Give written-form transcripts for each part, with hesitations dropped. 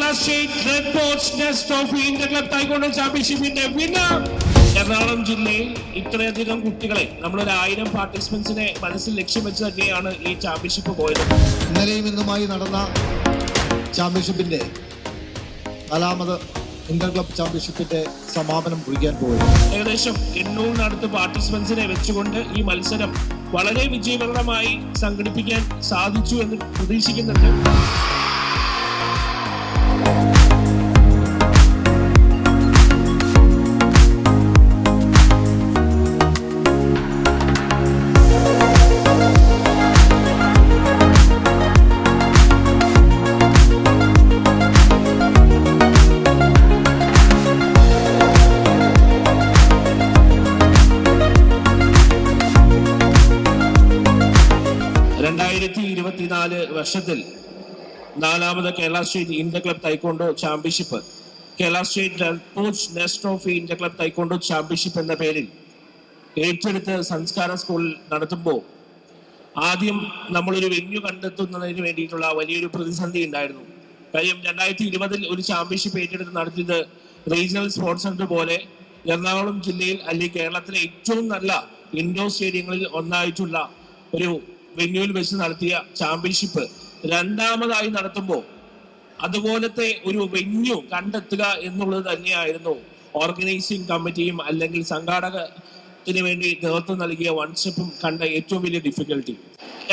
Kerala State Red Post Nest Trophy Inter Club Taekwondo Championship winner. Ernakulam ജില്ലയിൽ ഇത്രയധികം കുട്ടികളെ നമ്മളൊരു 1000 പാർട്ടിസിപ്പൻസിനെ മനസ്സിൽ ലക്ഷ്യം വെച്ച് തന്നെയാണ് ഈ ചാമ്പ്യൻഷിപ്പ് പോയത്. ഇന്നലെയും ഇന്നുമായി നടന്ന ചാമ്പ്യൻഷിപ്പിന്റെ 4ാമത് ഇന്റർ ക്ലബ് ചാമ്പ്യൻഷിപ്പിന്റെ സമാപനം കുറിക്കാൻ പോയി. ഏകദേശം 800 പാർട്ടിസിപ്പൻസിനെ വെച്ചുകൊണ്ട് ഈ മത്സരം വളരെ വിജയകരമായി സംഘടിപ്പിക്കാൻ സാധിച്ചു എന്ന് പ്രതീക്ഷിക്കുന്നുണ്ട്. വർഷത്തിൽ 4ാമത് Kerala state inter club taekwondo championship, Kerala state red post nest trophy inter club taekwondo championship എന്ന പേരിൽ ഏറ്റെടുത്ത് സംസ്കാര സ്കൂളിൽ നടത്തുമ്പോൾ ആദ്യം നമ്മളൊരു വെന്യൂ കണ്ടെത്തുന്നതിന് വേണ്ടിയിട്ടുള്ള വലിയൊരു പ്രതിസന്ധി ഉണ്ടായിരുന്നു. കാര്യം 2020 ഒരു ചാമ്പ്യൻഷിപ്പ് ഏറ്റെടുത്ത് നടത്തിയത് റീജിയണൽ സ്പോർട്സ് സെന്റർ പോലെ എറണാകുളം ജില്ലയിൽ അല്ലെങ്കിൽ കേരളത്തിലെ ഏറ്റവും നല്ല ഇൻഡോർ സ്റ്റേഡിയങ്ങളിൽ ഒന്നായിട്ടുള്ള ഒരു വെന്യൂവിൽ വെച്ച് നടത്തിയ ചാമ്പ്യൻഷിപ്പ് 2ാമതായി നടത്തുമ്പോൾ അതുപോലത്തെ ഒരു വെന്യൂ കണ്ടെത്തുക എന്നുള്ളത് തന്നെയായിരുന്നു ഓർഗനൈസിംഗ് കമ്മിറ്റിയും അല്ലെങ്കിൽ സംഘാടകത്തിന് വേണ്ടി നേതൃത്വം നൽകിയ വൺസ്റ്റെപ്പും കണ്ട ഏറ്റവും വലിയ ഡിഫിക്കൽട്ടി.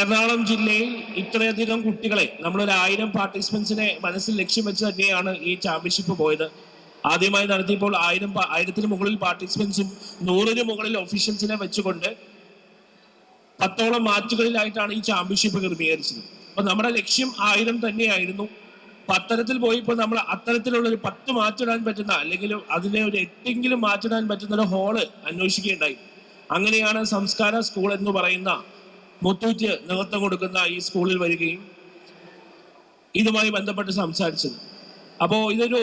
എറണാകുളം ജില്ലയിൽ ഇത്രയധികം കുട്ടികളെ നമ്മളൊരു 1000 പാർട്ടിസിപ്പൻസിനെ മനസ്സിൽ ലക്ഷ്യം വെച്ച് തന്നെയാണ് ഈ ചാമ്പ്യൻഷിപ്പ് പോയത്. ആദ്യമായി നടത്തിയപ്പോൾ 1000 മുകളിൽ പാർട്ടിസിപ്പൻസും 100 മുകളിൽ ഒഫീഷ്യൽസിനെ വെച്ചുകൊണ്ട് 10ഓളം മാച്ചുകളിലായിട്ടാണ് ഈ ചാമ്പ്യൻഷിപ്പ് ക്രമീകരിച്ചത്. അപ്പൊ നമ്മുടെ ലക്ഷ്യം 1000 തന്നെയായിരുന്നു. അത്തരത്തിൽ പോയിപ്പോൾ നമ്മൾ അത്തരത്തിലുള്ള ഒരു 10 മാച്ചിടാൻ പറ്റുന്ന അല്ലെങ്കിൽ അതിനെ ഒരു 8എങ്കിലും മാച്ചിടാൻ പറ്റുന്ന ഒരു ഹോള് അന്വേഷിക്കുകയുണ്ടായി. അങ്ങനെയാണ് സംസ്കാര സ്കൂൾ എന്ന് പറയുന്ന മുത്തൂറ്റ് നേതൃത്വം കൊടുക്കുന്ന ഈ സ്കൂളിൽ വരികയും ഇതുമായി ബന്ധപ്പെട്ട് സംസാരിച്ചത്. അപ്പോൾ ഇതൊരു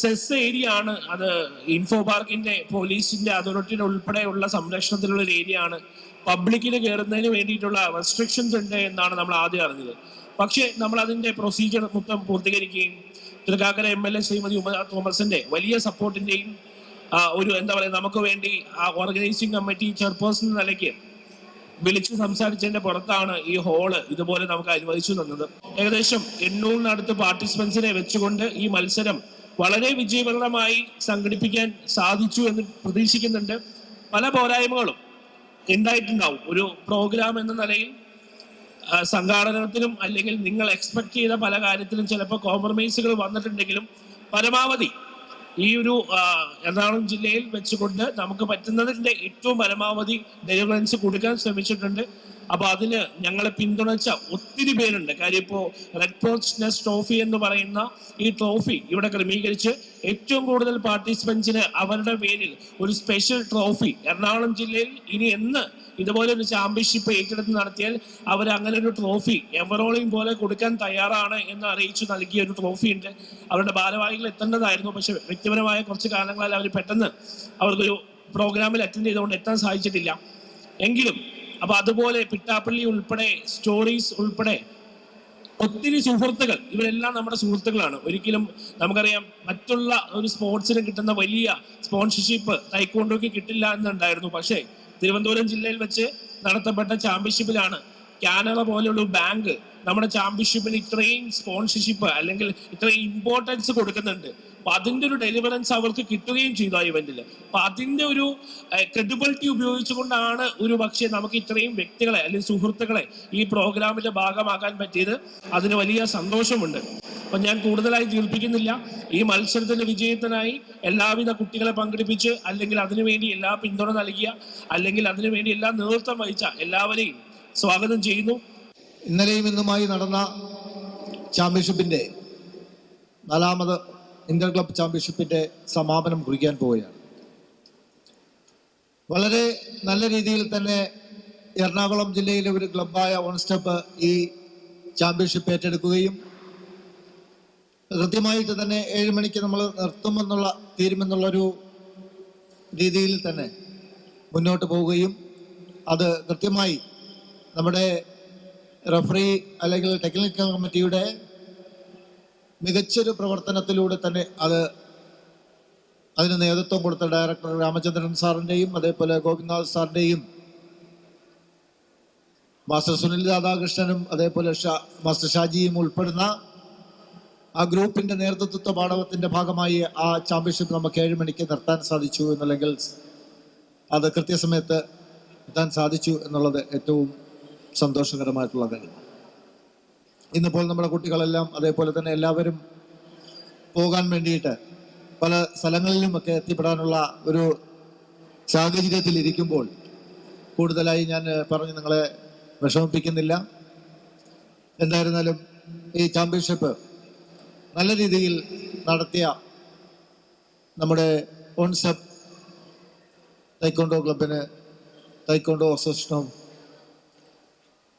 സെസ് ഏരിയ ആണ്, അത് ഇൻഫോ പാർക്കിന്റെ പോലീസിന്റെ അതോറിറ്റിയുടെ ഉൾപ്പെടെയുള്ള സംരക്ഷണത്തിലുള്ള ഒരു ഏരിയ ആണ്. പബ്ലിക്കിന് കയറുന്നതിന് വേണ്ടിയിട്ടുള്ള റെസ്ട്രിക്ഷൻസ് ഉണ്ട് എന്നാണ് നമ്മൾ ആദ്യം അറിഞ്ഞത്. പക്ഷേ നമ്മൾ അതിന്റെ പ്രൊസീജിയർ മൊത്തം പൂർത്തീകരിക്കുകയും തൃക്കാക്കര MLA ശ്രീമതി ഉമ തോമസിന്റെ വലിയ സപ്പോർട്ടിന്റെയും ഒരു എന്താ പറയുക നമുക്ക് വേണ്ടി ആ ഓർഗനൈസിംഗ് കമ്മിറ്റി ചെയർപേഴ്സൺ നിലയ്ക്ക് വിളിച്ച് സംസാരിച്ചതിന്റെ പുറത്താണ് ഈ ഹോള് ഇതുപോലെ നമുക്ക് അനുവദിച്ചു തന്നത്. ഏകദേശം 800 പാർട്ടിസിപ്പൻസിനെ വെച്ചുകൊണ്ട് ഈ മത്സരം വളരെ വിജയകരമായി സംഘടിപ്പിക്കാൻ സാധിച്ചു എന്ന് പ്രതീക്ഷിക്കുന്നുണ്ട്. പല പോരായ്മകളും ഉണ്ടായിട്ടുണ്ടാവും. ഒരു പ്രോഗ്രാം എന്ന നിലയിൽ സംഘാടനത്തിനും അല്ലെങ്കിൽ നിങ്ങൾ എക്സ്പെക്ട് ചെയ്ത പല കാര്യത്തിലും ചിലപ്പോൾ കോംപ്രമൈസുകൾ വന്നിട്ടുണ്ടെങ്കിലും പരമാവധി ഈ ഒരു എറണാകുളം ജില്ലയിൽ വെച്ചുകൊണ്ട് നമുക്ക് പറ്റുന്നതിൻ്റെ ഏറ്റവും പരമാവധി ഡെലിവറൻസ് കൊടുക്കാൻ ശ്രമിച്ചിട്ടുണ്ട്. അപ്പൊ അതിന് ഞങ്ങളെ പിന്തുണച്ച ഒത്തിരി പേരുണ്ട്. കാര്യം ഇപ്പോൾ റെഡ് പോസ്റ്റ് നെസ്റ്റ് ട്രോഫി എന്ന് പറയുന്ന ഈ ട്രോഫി ഇവിടെ ക്രമീകരിച്ച് ഏറ്റവും കൂടുതൽ പാർട്ടിസിപ്പൻസിന് അവരുടെ പേരിൽ ഒരു സ്പെഷ്യൽ ട്രോഫി എറണാകുളം ജില്ലയിൽ ഇനി എന്ന് ഇതുപോലെ ഒരു ചാമ്പ്യൻഷിപ്പ് ഏറ്റെടുത്ത് നടത്തിയാൽ അവർ അങ്ങനെ ഒരു ട്രോഫി എവറോളിംഗ് പോലെ കൊടുക്കാൻ തയ്യാറാണ് എന്ന് അറിയിച്ചു നൽകിയ ഒരു ട്രോഫി ഉണ്ട്. അവരുടെ ഭാരവാഹികൾ എത്തേണ്ടതായിരുന്നു, പക്ഷെ വ്യക്തിപരമായ കുറച്ച് കാരണങ്ങളാൽ അവർ പെട്ടെന്ന് അവർക്കൊരു പ്രോഗ്രാമിൽ അറ്റൻഡ് ചെയ്തുകൊണ്ട് എത്താൻ സാധിച്ചിട്ടില്ല. എങ്കിലും അപ്പൊ അതുപോലെ പിട്ടാപ്പള്ളി ഉൾപ്പെടെ സ്റ്റോറീസ് ഉൾപ്പെടെ ഒത്തിരി സുഹൃത്തുക്കൾ, ഇവരെല്ലാം നമ്മുടെ സുഹൃത്തുക്കളാണ്. ഒരിക്കലും നമുക്കറിയാം മറ്റുള്ള ഒരു സ്പോർട്സിന് കിട്ടുന്ന വലിയ സ്പോൺസർഷിപ്പ് തൈക്കോണ്ടോയ്ക്ക് കിട്ടില്ല എന്നുണ്ടായിരുന്നു. പക്ഷേ തിരുവനന്തപുരം ജില്ലയിൽ വെച്ച് നടത്തപ്പെട്ട ചാമ്പ്യൻഷിപ്പിലാണ് കാനറ പോലെയുള്ള ബാങ്ക് നമ്മുടെ ചാമ്പ്യൻഷിപ്പിന് ഇത്രയും സ്പോൺസർഷിപ്പ് അല്ലെങ്കിൽ ഇത്രയും ഇമ്പോർട്ടൻസ് കൊടുക്കുന്നുണ്ട്. അപ്പൊ അതിന്റെ ഒരു ഡെലിവറൻസ് അവർക്ക് കിട്ടുകയും ചെയ്തു ആ ഇവന്റിൽ. അപ്പൊ അതിന്റെ ഒരു ക്രെഡിബിലിറ്റി ഉപയോഗിച്ചുകൊണ്ടാണ് ഒരു പക്ഷേ നമുക്ക് ഇത്രയും വ്യക്തികളെ അല്ലെങ്കിൽ സുഹൃത്തുക്കളെ ഈ പ്രോഗ്രാമിന്റെ ഭാഗമാക്കാൻ പറ്റിയത്. അതിന് വലിയ സന്തോഷമുണ്ട്. അപ്പൊ ഞാൻ കൂടുതലായി ദീർഘിപ്പിക്കുന്നില്ല. ഈ മത്സരത്തിന്റെ വിജയത്തിനായി എല്ലാവിധ കുട്ടികളെ പങ്കെടുപ്പിച്ച് അല്ലെങ്കിൽ അതിനുവേണ്ടി എല്ലാ പിന്തുണ നൽകിയ അല്ലെങ്കിൽ അതിനുവേണ്ടി എല്ലാ നേതൃത്വം വഹിച്ച എല്ലാവരെയും സ്വാഗതം ചെയ്യുന്നു. ഇന്നലെയും ഇന്നുമായി നടന്ന ചാമ്പ്യൻഷിപ്പിന്റെ 4ാമത് ഇന്റർ ക്ലബ് ചാമ്പ്യൻഷിപ്പിന്റെ സമാപനം കുറിക്കാൻ പോവുകയാണ്. വളരെ നല്ല രീതിയിൽ തന്നെ എറണാകുളം ജില്ലയിലെ ഒരു ക്ലബായ വൺ സ്റ്റെപ്പ് ഈ ചാമ്പ്യൻഷിപ്പ് ഏറ്റെടുക്കുകയും കൃത്യമായിട്ട് തന്നെ 7 മണിക്ക് നമ്മൾ തീരുമെന്നുള്ളൊരു രീതിയിൽ തന്നെ മുന്നോട്ട് പോവുകയും അത് കൃത്യമായി നമ്മുടെ റഫറി അല്ലെങ്കിൽ ടെക്നിക്കൽ കമ്മിറ്റിയുടെ മികച്ചൊരു പ്രവർത്തനത്തിലൂടെ തന്നെ അതിന് നേതൃത്വം കൊടുത്ത ഡയറക്ടർ രാമചന്ദ്രൻ സാറിൻ്റെയും അതേപോലെ ഗോപിനാഥ് സാറിൻ്റെയും മാസ്റ്റർ സുനിൽ രാധാകൃഷ്ണനും അതേപോലെ മാസ്റ്റർ ഷാജിയും ഉൾപ്പെടുന്ന ആ ഗ്രൂപ്പിന്റെ നേതൃത്വ പാഠവത്തിന്റെ ഭാഗമായി ആ ചാമ്പ്യൻഷിപ്പ് നമുക്ക് 7 മണിക്ക് നിർത്താൻ സാധിച്ചു എന്നല്ലെങ്കിൽ അത് കൃത്യസമയത്ത് എത്താൻ സാധിച്ചു എന്നുള്ളത് ഏറ്റവും സന്തോഷകരമായിട്ടുള്ള കാര്യമാണ്. ഇന്നിപ്പോൾ നമ്മുടെ കുട്ടികളെല്ലാം അതേപോലെ തന്നെ എല്ലാവരും പോകാൻ വേണ്ടിയിട്ട് പല സ്ഥലങ്ങളിലുമൊക്കെ എത്തിപ്പെടാനുള്ള ഒരു സാഹചര്യത്തിൽ ഇരിക്കുമ്പോൾ കൂടുതലായി ഞാൻ പറഞ്ഞ് നിങ്ങളെ വിഷമിപ്പിക്കുന്നില്ല. എന്തായിരുന്നാലും ഈ ചാമ്പ്യൻഷിപ്പ് നല്ല രീതിയിൽ നടത്തിയ നമ്മുടെ ഓൺസെപ്പ് തൈക്കോണ്ടോ ക്ലബിന്, തൈക്കോണ്ടോ അസോസിയേഷനും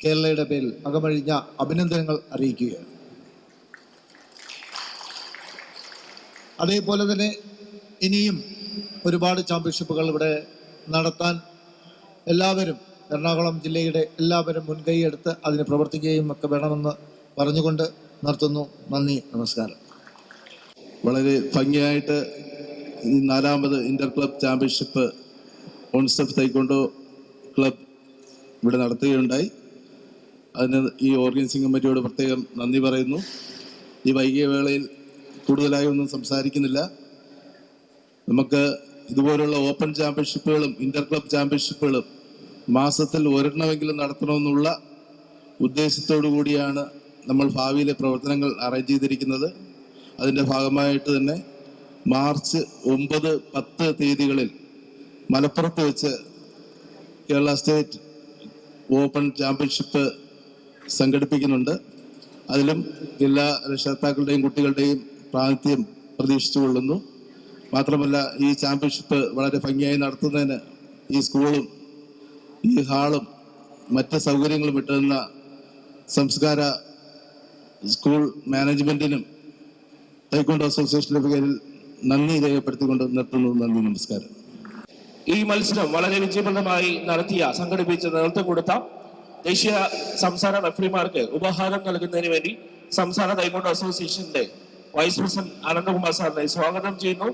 കേരളയുടെ പേരിൽ അകമഴിഞ്ഞ അഭിനന്ദനങ്ങൾ അറിയിക്കുകയാണ്. അതേപോലെ തന്നെ ഇനിയും ഒരുപാട് ചാമ്പ്യൻഷിപ്പുകൾ ഇവിടെ നടത്താൻ എല്ലാവരും, എറണാകുളം ജില്ലയുടെ എല്ലാവരും മുൻകൈയെടുത്ത് അതിന് പ്രവർത്തിക്കുകയും ഒക്കെ വേണമെന്ന് പറഞ്ഞുകൊണ്ട് നിർത്തുന്നു. നന്ദി, നമസ്കാരം. വളരെ ഭംഗിയായിട്ട് ഈ 4ാമത് ഇന്റർ ക്ലബ് ചാമ്പ്യൻഷിപ്പ് ഓൺസെപ്പ് തൈക്കോണ്ടോ ക്ലബ് ഇവിടെ നടത്തുകയുണ്ടായി. അതിന് ഈ ഓർഗനൈസിംഗ് കമ്മിറ്റിയോട് പ്രത്യേകം നന്ദി പറയുന്നു. ഈ വൈകിയ വേളയിൽ കൂടുതലായി ഒന്നും സംസാരിക്കുന്നില്ല. നമുക്ക് ഇതുപോലുള്ള ഓപ്പൺ ചാമ്പ്യൻഷിപ്പുകളും ഇന്റർ ക്ലബ് ചാമ്പ്യൻഷിപ്പുകളും മാസത്തിൽ ഒരെണ്ണമെങ്കിലും നടത്തണമെന്നുള്ള ഉദ്ദേശത്തോടു കൂടിയാണ് നമ്മൾ ഭാവിയിലെ പ്രവർത്തനങ്ങൾ അറേഞ്ച് ചെയ്തിരിക്കുന്നത്. അതിൻ്റെ ഭാഗമായിട്ട് തന്നെ മാർച്ച് 9, 10 തീയതികളിൽ മലപ്പുറത്ത് വെച്ച് കേരള സ്റ്റേറ്റ് ഓപ്പൺ ചാമ്പ്യൻഷിപ്പ് സംഘടിപ്പിക്കുന്നുണ്ട്. അതിലും എല്ലാ രക്ഷകർത്താക്കളുടെയും കുട്ടികളുടെയും പ്രാതിനിധ്യം പ്രതീക്ഷിച്ചുകൊള്ളുന്നു. മാത്രമല്ല, ഈ ചാമ്പ്യൻഷിപ്പ് വളരെ ഭംഗിയായി നടത്തുന്നതിന് ഈ സ്കൂളും ഈ ഹാളും മറ്റ് സൗകര്യങ്ങളും ഇട്ടുന്ന സംസ്കാര സ്കൂൾ മാനേജ്മെന്റിനും തൈക്കോണ്ടോ അസോസിയേഷന്റെ പേരിൽ നന്ദി രേഖപ്പെടുത്തിക്കൊണ്ട് നിർത്തുന്നു. നന്ദി, നമസ്കാരം. ഈ മത്സരം വളരെ വിജയപ്രദമായി സംഘടിപ്പിച്ച് നേതൃത്വം കൊടുത്ത ദേശീയ സംസ്ഥാന റഫറിമാർക്ക് ഉപഹാരം നൽകുന്നതിന് വേണ്ടി സംസ്ഥാന തൈക്കോണ്ടോ അസോസിയേഷന്റെ വൈസ് പ്രസിഡന്റ് അനന്തകുമാർ സാറിനെ സ്വാഗതം ചെയ്യുന്നു.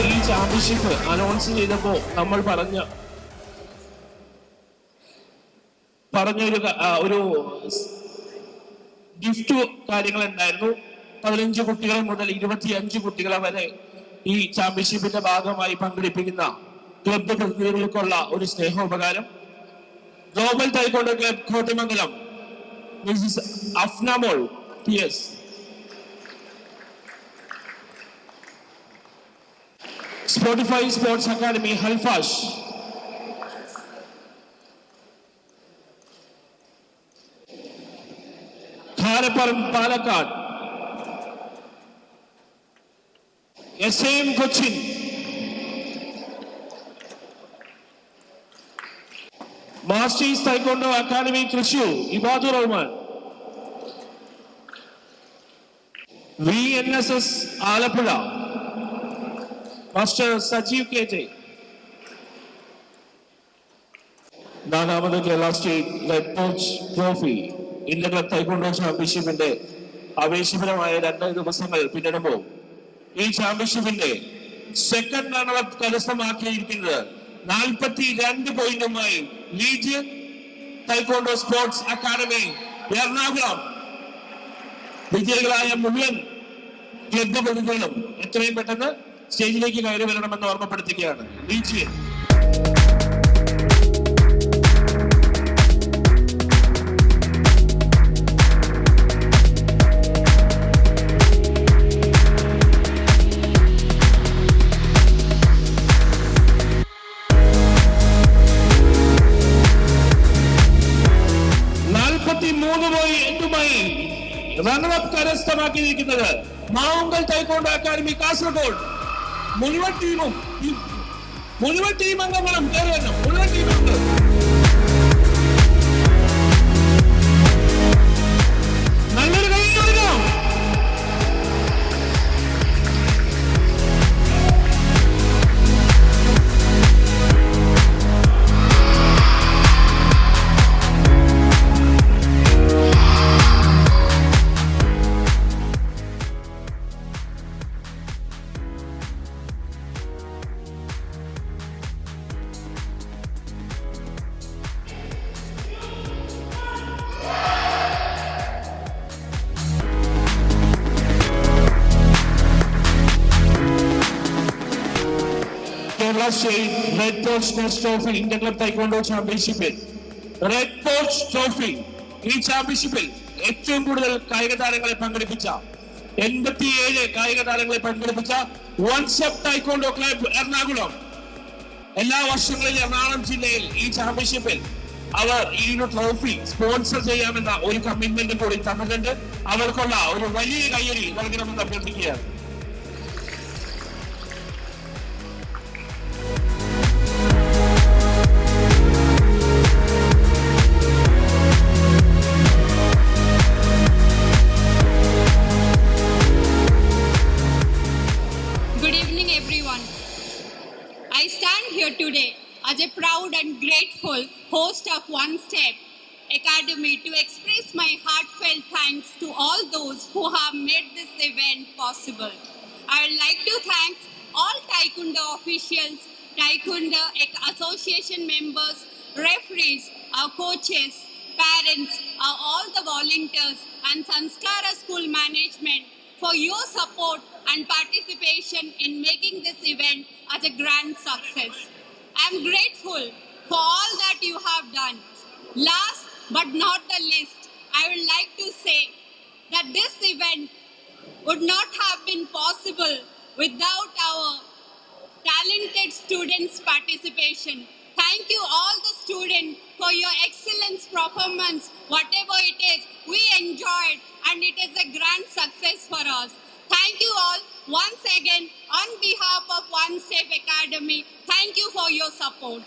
ഈ ചാമ്പ്യൻഷിപ്പ് അനൗൺസ് ചെയ്തപ്പോ നമ്മൾ പറഞ്ഞൊരു ഗിഫ്റ്റ് കാര്യങ്ങൾ ഉണ്ടായിരുന്നു. 15 കുട്ടികൾ മുതൽ 25 കുട്ടികളെ വരെ ഈ ചാമ്പ്യൻഷിപ്പിന്റെ ഭാഗമായി പങ്കെടുപ്പിക്കുന്ന ക്ലബ് പ്രതിനിധികൾക്കുള്ള ഒരു സ്നേഹോപകാരം. Global taekwondo club Kothamangalam Mrs Afnamol PS, Spotify Sports Academy Halfash, Kharaparam Palakkad, SM Cochin. Masters Taekwondo Academy Thrissur, Ibadur Rahman. VNSS Alappuzha, Master Sajeev KT. നാലാമത് കേരള സ്റ്റേറ്റ് റെഡ് പോച്ച് ട്രോഫി ഇന്ത്യ ക്ലബ് തൈക്കൊണ്ടോ ചാമ്പ്യൻഷിപ്പിന്റെ ആവേശപരമായ 2 ദിവസങ്ങൾ പിന്നിടുമ്പോൾ ഈ ചാമ്പ്യൻഷിപ്പിന്റെ സെക്കൻഡ് റണ്ണറപ്പ് കരസ്ഥമാക്കിയിരിക്കുന്നത് 42 പോയിന്റുമായി legion taekwondo sports academy Ernakulam. വിജയികളായ മുഴുവൻ ക്ലബ് പ്രതിനിധികളും എത്രയും പെട്ടെന്ന് സ്റ്റേജിലേക്ക് കയറി വരണമെന്ന് ഓർമ്മപ്പെടുത്തുകയാണ്. ലീജിയൻ റണ്ണറപ്പ് കരസ്ഥമാക്കിയിരിക്കുന്നത് മാവുങ്കൽ തൈക്കൊണ്ടോ അക്കാദമി കാസർഗോഡ്. മുഴുവൻ ടീം അംഗങ്ങളും കയറി വരണം. മുഴുവൻ ടീം അംഗങ്ങളും നല്ലൊരു കൈ കൊടുക്കണം. Kerala State Red Poach Nest Trophy India Club Taekwondo Championship. Red Poach Trophy ഈ ചാമ്പ്യൻഷിപ്പിൽ ഏറ്റവും കൂടുതൽ കായിക താരങ്ങളെ പങ്കെടുപ്പിച്ച 87 കായിക താരങ്ങളെ പങ്കെടുപ്പിച്ച വൺസപ്പ് ടൈക്കോണ്ടോ ക്ലബ് എറണാകുളം. എല്ലാ വർഷങ്ങളിലും എറണാകുളം ജില്ലയിൽ ഈ ചാമ്പ്യൻഷിപ്പിൽ അവർ ഈ ട്രോഫി സ്പോൺസർ ചെയ്യാമെന്ന ഒരു കമ്മിറ്റ്മെന്റ് കൂടി തന്നിട്ടുണ്ട്. അവർക്കുള്ള ഒരു വലിയ കയ്യടി നൽകണമെന്ന് അഭ്യർത്ഥിക്കുകയാണ്. I stand here today as a proud and grateful host of One Step Academy to express my heartfelt thanks to all those who have made this event possible. I would like to thank all Taekwondo officials, Taekwondo Association members, referees, our coaches, parents, all the volunteers and Sanskara School management for your support and participation in making this event as a grand success. I am grateful for all that you have done. Last but not the least, I would like to say that this event would not have been possible without our talented students' participation. Thank you all the students for your excellent performance. Whatever it is, we enjoyed and it is a grand success for us. Thank you all once again on behalf of One Step Academy. Thank you for your support.